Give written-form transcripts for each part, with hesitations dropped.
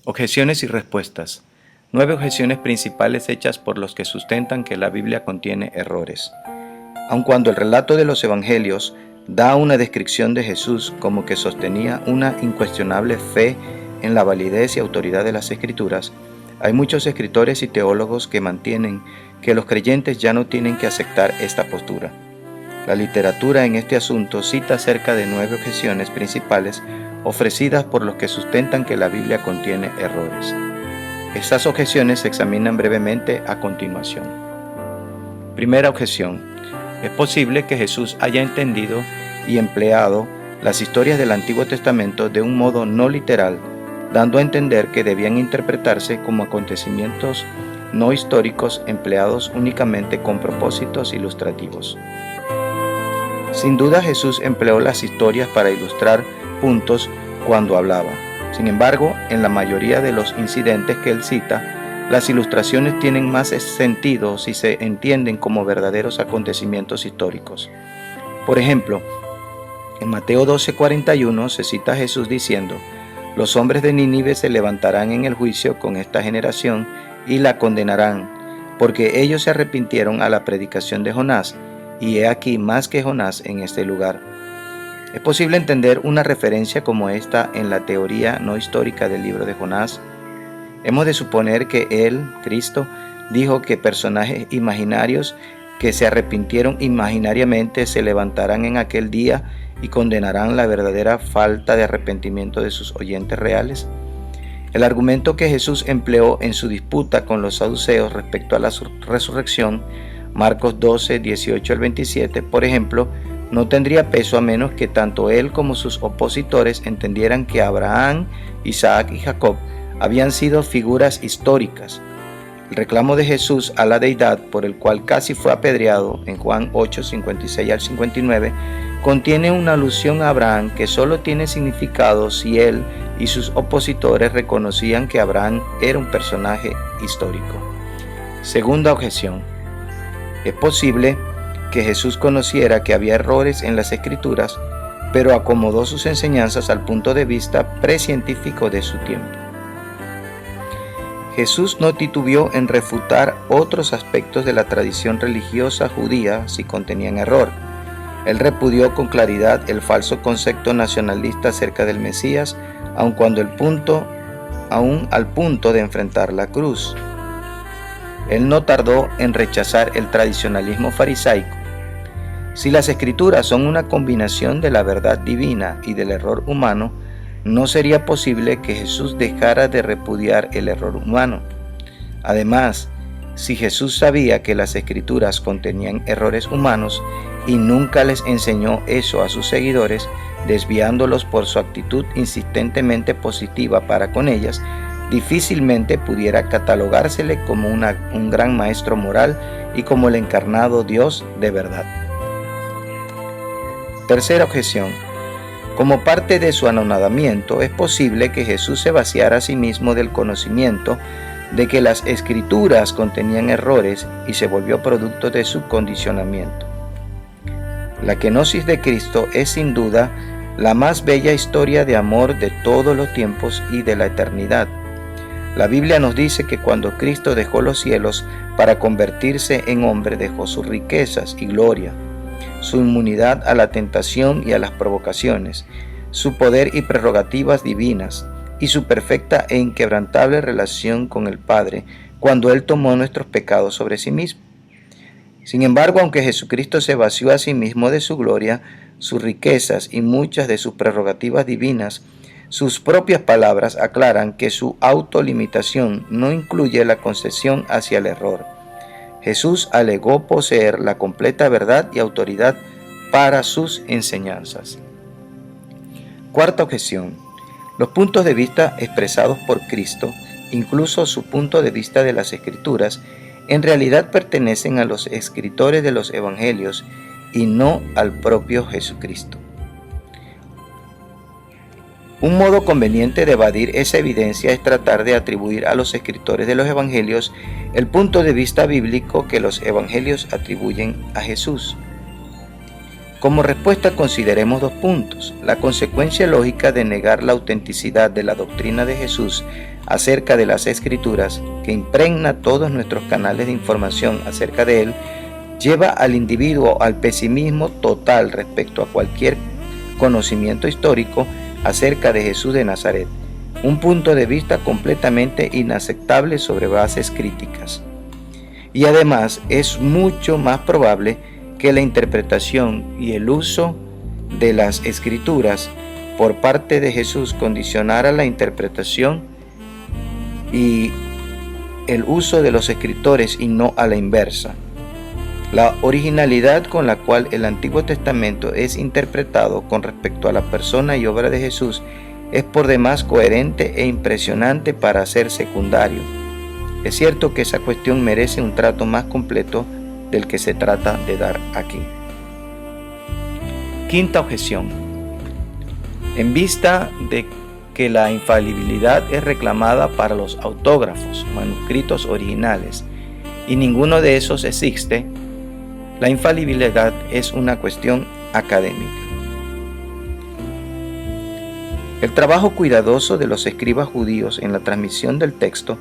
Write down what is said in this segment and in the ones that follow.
Objeciones y respuestas. 9 objeciones principales hechas por los que sustentan que la Biblia contiene errores. Aun cuando el relato de los evangelios da una descripción de Jesús como que sostenía una incuestionable fe en la validez y autoridad de las Escrituras, hay muchos escritores y teólogos que mantienen que los creyentes ya no tienen que aceptar esta postura. La literatura en este asunto cita cerca de 9 objeciones principales ofrecidas por los que sustentan que la Biblia contiene errores. Estas objeciones se examinan brevemente a continuación. Primera objeción. Es posible que Jesús haya entendido y empleado las historias del Antiguo Testamento de un modo no literal, dando a entender que debían interpretarse como acontecimientos no históricos empleados únicamente con propósitos ilustrativos. Sin duda Jesús empleó las historias para ilustrar puntos cuando hablaba. Sin embargo, en la mayoría de los incidentes que él cita, las ilustraciones tienen más sentido si se entienden como verdaderos acontecimientos históricos. Por ejemplo, en Mateo 12:41 se cita a Jesús diciendo: «Los hombres de Nínive se levantarán en el juicio con esta generación y la condenarán, porque ellos se arrepintieron a la predicación de Jonás, y he aquí más que Jonás en este lugar». ¿Es posible entender una referencia como esta en la teoría no histórica del libro de Jonás? Hemos de suponer que él, Cristo, dijo que personajes imaginarios que se arrepintieron imaginariamente se levantarán en aquel día y condenarán la verdadera falta de arrepentimiento de sus oyentes reales. El argumento que Jesús empleó en su disputa con los saduceos respecto a la resurrección, Marcos 12, 18 al 27, por ejemplo, no tendría peso a menos que tanto él como sus opositores entendieran que Abraham, Isaac y Jacob habían sido figuras históricas. El reclamo de Jesús a la deidad, por el cual casi fue apedreado en Juan 8, 56 al 59, contiene una alusión a Abraham que solo tiene significado si él y sus opositores reconocían que Abraham era un personaje histórico. Segunda objeción. Es posible que Jesús conociera que había errores en las Escrituras, pero acomodó sus enseñanzas al punto de vista precientífico de su tiempo. Jesús no titubeó en refutar otros aspectos de la tradición religiosa judía si contenían error. Él repudió con claridad el falso concepto nacionalista acerca del Mesías, aun al punto de enfrentar la cruz. Él no tardó en rechazar el tradicionalismo farisaico. Si las Escrituras son una combinación de la verdad divina y del error humano, no sería posible que Jesús dejara de repudiar el error humano. Además, si Jesús sabía que las Escrituras contenían errores humanos y nunca les enseñó eso a sus seguidores, desviándolos por su actitud insistentemente positiva para con ellas, difícilmente pudiera catalogársele como un gran maestro moral y como el encarnado Dios de verdad. Tercera objeción. Como parte de su anonadamiento, es posible que Jesús se vaciara a sí mismo del conocimiento de que las Escrituras contenían errores y se volvió producto de su condicionamiento. La kenosis de Cristo es sin duda la más bella historia de amor de todos los tiempos y de la eternidad. La Biblia nos dice que cuando Cristo dejó los cielos para convertirse en hombre, dejó sus riquezas y gloria, su inmunidad a la tentación y a las provocaciones, su poder y prerrogativas divinas, y su perfecta e inquebrantable relación con el Padre, cuando Él tomó nuestros pecados sobre sí mismo. Sin embargo, aunque Jesucristo se vació a sí mismo de su gloria, sus riquezas y muchas de sus prerrogativas divinas, sus propias palabras aclaran que su autolimitación no incluye la concesión hacia el error. Jesús alegó poseer la completa verdad y autoridad para sus enseñanzas. Cuarta objeción. Los puntos de vista expresados por Cristo, incluso su punto de vista de las Escrituras, en realidad pertenecen a los escritores de los Evangelios y no al propio Jesucristo. Un modo conveniente de evadir esa evidencia es tratar de atribuir a los escritores de los Evangelios el punto de vista bíblico que los Evangelios atribuyen a Jesús. Como respuesta consideremos 2 puntos. La consecuencia lógica de negar la autenticidad de la doctrina de Jesús acerca de las Escrituras, que impregna todos nuestros canales de información acerca de Él, lleva al individuo al pesimismo total respecto a cualquier conocimiento histórico acerca de Jesús de Nazaret, un punto de vista completamente inaceptable sobre bases críticas. Y además es mucho más probable que la interpretación y el uso de las Escrituras por parte de Jesús condicionara la interpretación y el uso de los escritores y no a la inversa. La originalidad con la cual el Antiguo Testamento es interpretado con respecto a la persona y obra de Jesús es por demás coherente e impresionante para ser secundario. Es cierto que esa cuestión merece un trato más completo del que se trata de dar aquí. Quinta objeción. En vista de que la infalibilidad es reclamada para los autógrafos, manuscritos originales, y ninguno de esos existe, la infalibilidad es una cuestión académica. El trabajo cuidadoso de los escribas judíos en la transmisión del texto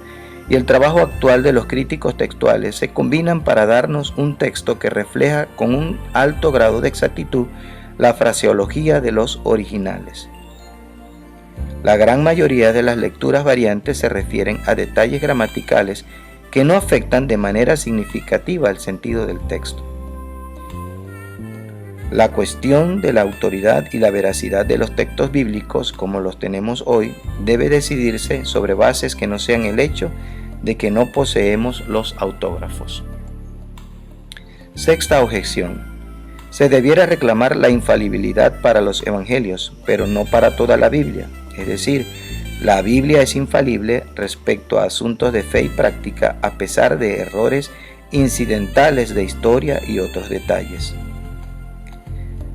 y el trabajo actual de los críticos textuales se combinan para darnos un texto que refleja con un alto grado de exactitud la fraseología de los originales. La gran mayoría de las lecturas variantes se refieren a detalles gramaticales que no afectan de manera significativa el sentido del texto. La cuestión de la autoridad y la veracidad de los textos bíblicos, como los tenemos hoy, debe decidirse sobre bases que no sean el hecho de que no poseemos los autógrafos. Sexta objeción. Se debiera reclamar la infalibilidad para los evangelios, pero no para toda la Biblia. Es decir, la Biblia es infalible respecto a asuntos de fe y práctica a pesar de errores incidentales de historia y otros detalles.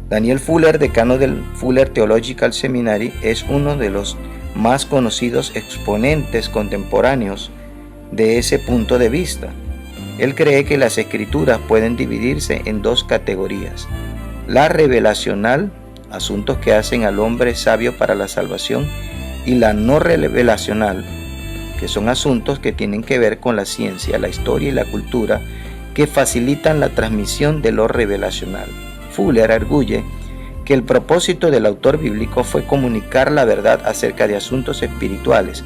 Daniel Fuller, decano del Fuller Theological Seminary, es uno de los más conocidos exponentes contemporáneos de ese punto de vista. Él cree que las escrituras pueden dividirse en 2 categorías: la revelacional, asuntos que hacen al hombre sabio para la salvación, y la no revelacional, que son asuntos que tienen que ver con la ciencia, la historia y la cultura, que facilitan la transmisión de lo revelacional. Fuller arguye que el propósito del autor bíblico fue comunicar la verdad acerca de asuntos espirituales,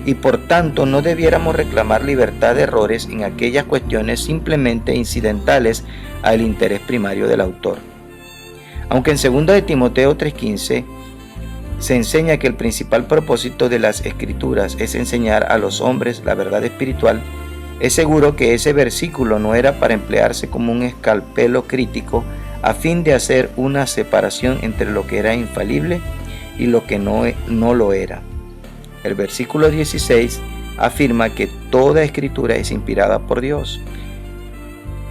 y por tanto no debiéramos reclamar libertad de errores en aquellas cuestiones simplemente incidentales al interés primario del autor. Aunque en 2 de Timoteo 3:15 se enseña que el principal propósito de las Escrituras es enseñar a los hombres la verdad espiritual, es seguro que ese versículo no era para emplearse como un escalpelo crítico a fin de hacer una separación entre lo que era infalible y lo que no lo era. El versículo 16 afirma que toda escritura es inspirada por Dios.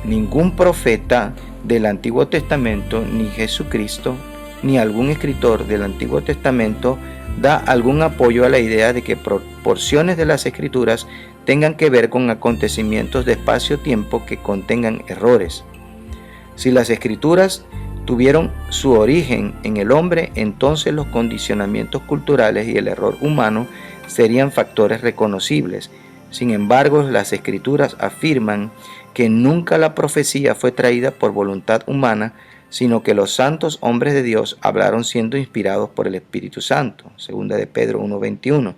Ningún profeta del Antiguo Testamento, ni Jesucristo, ni algún escritor del Antiguo Testamento da algún apoyo a la idea de que porciones de las escrituras tengan que ver con acontecimientos de espacio-tiempo que contengan errores. Si las escrituras tuvieron su origen en el hombre, entonces los condicionamientos culturales y el error humano serían factores reconocibles. Sin embargo, las escrituras afirman que nunca la profecía fue traída por voluntad humana, sino que los santos hombres de Dios hablaron siendo inspirados por el Espíritu Santo, 2 de Pedro 1:21,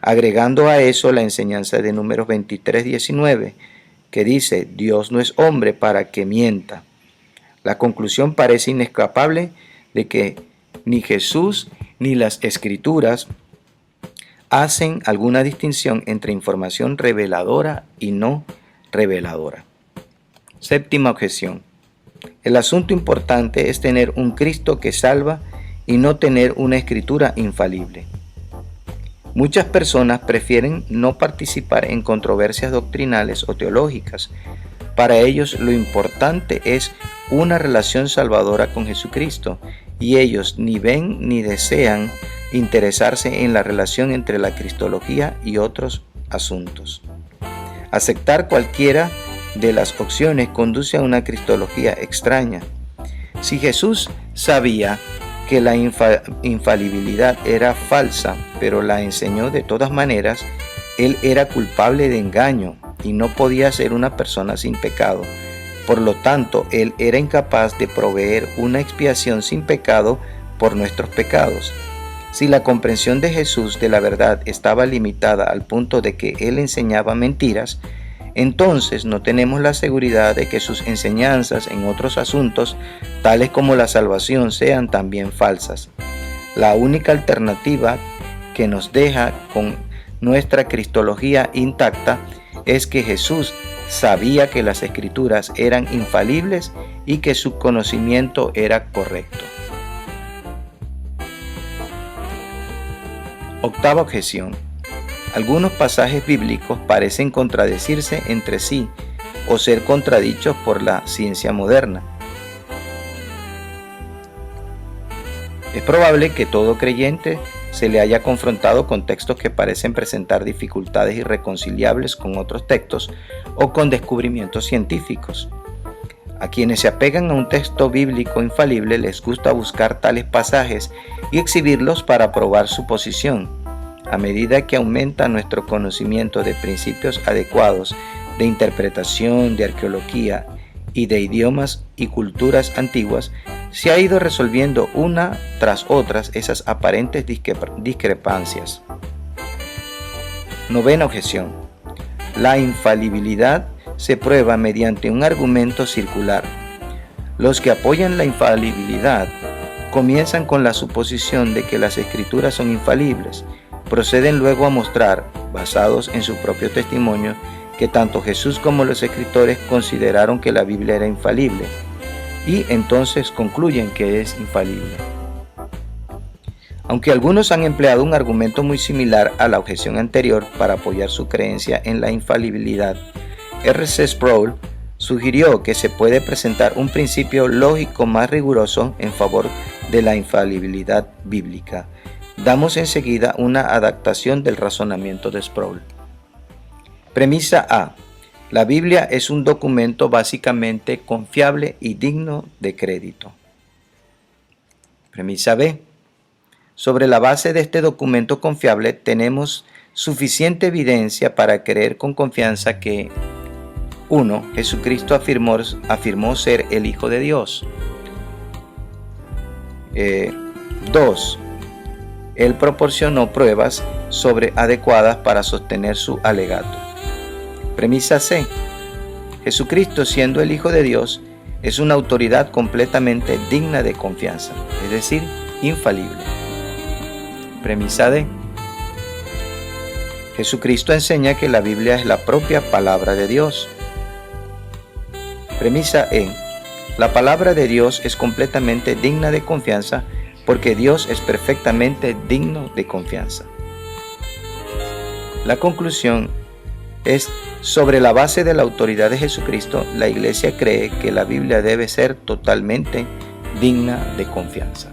agregando a eso la enseñanza de Números 23:19, que dice: Dios no es hombre para que mienta. La conclusión parece inescapable de que ni Jesús ni las Escrituras hacen alguna distinción entre información reveladora y no reveladora. Séptima objeción. El asunto importante es tener un Cristo que salva y no tener una escritura infalible. Muchas personas prefieren no participar en controversias doctrinales o teológicas. Para ellos lo importante es una relación salvadora con Jesucristo, y ellos ni ven ni desean interesarse en la relación entre la cristología y otros asuntos. Aceptar cualquiera de las opciones conduce a una cristología extraña. Si Jesús sabía que la infalibilidad era falsa, pero la enseñó de todas maneras, Él era culpable de engaño y no podía ser una persona sin pecado. Por lo tanto, Él era incapaz de proveer una expiación sin pecado por nuestros pecados. Si la comprensión de Jesús de la verdad estaba limitada al punto de que Él enseñaba mentiras, entonces no tenemos la seguridad de que sus enseñanzas en otros asuntos, tales como la salvación, sean también falsas. La única alternativa que nos deja con nuestra cristología intacta es que Jesús sabía que las Escrituras eran infalibles y que su conocimiento era correcto. Octava objeción. Algunos pasajes bíblicos parecen contradecirse entre sí o ser contradichos por la ciencia moderna. Es probable que todo creyente se le haya confrontado con textos que parecen presentar dificultades irreconciliables con otros textos o con descubrimientos científicos. A quienes se apegan a un texto bíblico infalible les gusta buscar tales pasajes y exhibirlos para probar su posición. A medida que aumenta nuestro conocimiento de principios adecuados de interpretación, de arqueología y de idiomas y culturas antiguas, se ha ido resolviendo una tras otras esas aparentes discrepancias. Novena objeción. La infalibilidad se prueba mediante un argumento circular. Los que apoyan la infalibilidad comienzan con la suposición de que las Escrituras son infalibles. Proceden luego a mostrar, basados en su propio testimonio, que tanto Jesús como los escritores consideraron que la Biblia era infalible, y entonces concluyen que es infalible. Aunque algunos han empleado un argumento muy similar a la objeción anterior para apoyar su creencia en la infalibilidad, R.C. Sproul sugirió que se puede presentar un principio lógico más riguroso en favor de la infalibilidad bíblica. Damos enseguida una adaptación del razonamiento de Sproul. Premisa A. La Biblia es un documento básicamente confiable y digno de crédito. Premisa B. Sobre la base de este documento confiable tenemos suficiente evidencia para creer con confianza que 1. Jesucristo afirmó ser el Hijo de Dios. 2. Él proporcionó pruebas adecuadas para sostener su alegato. Premisa C. Jesucristo, siendo el Hijo de Dios, es una autoridad completamente digna de confianza, es decir, infalible. Premisa D. Jesucristo enseña que la Biblia es la propia palabra de Dios. Premisa E. La palabra de Dios es completamente digna de confianza porque Dios es perfectamente digno de confianza. La conclusión es: sobre la base de la autoridad de Jesucristo, la Iglesia cree que la Biblia debe ser totalmente digna de confianza.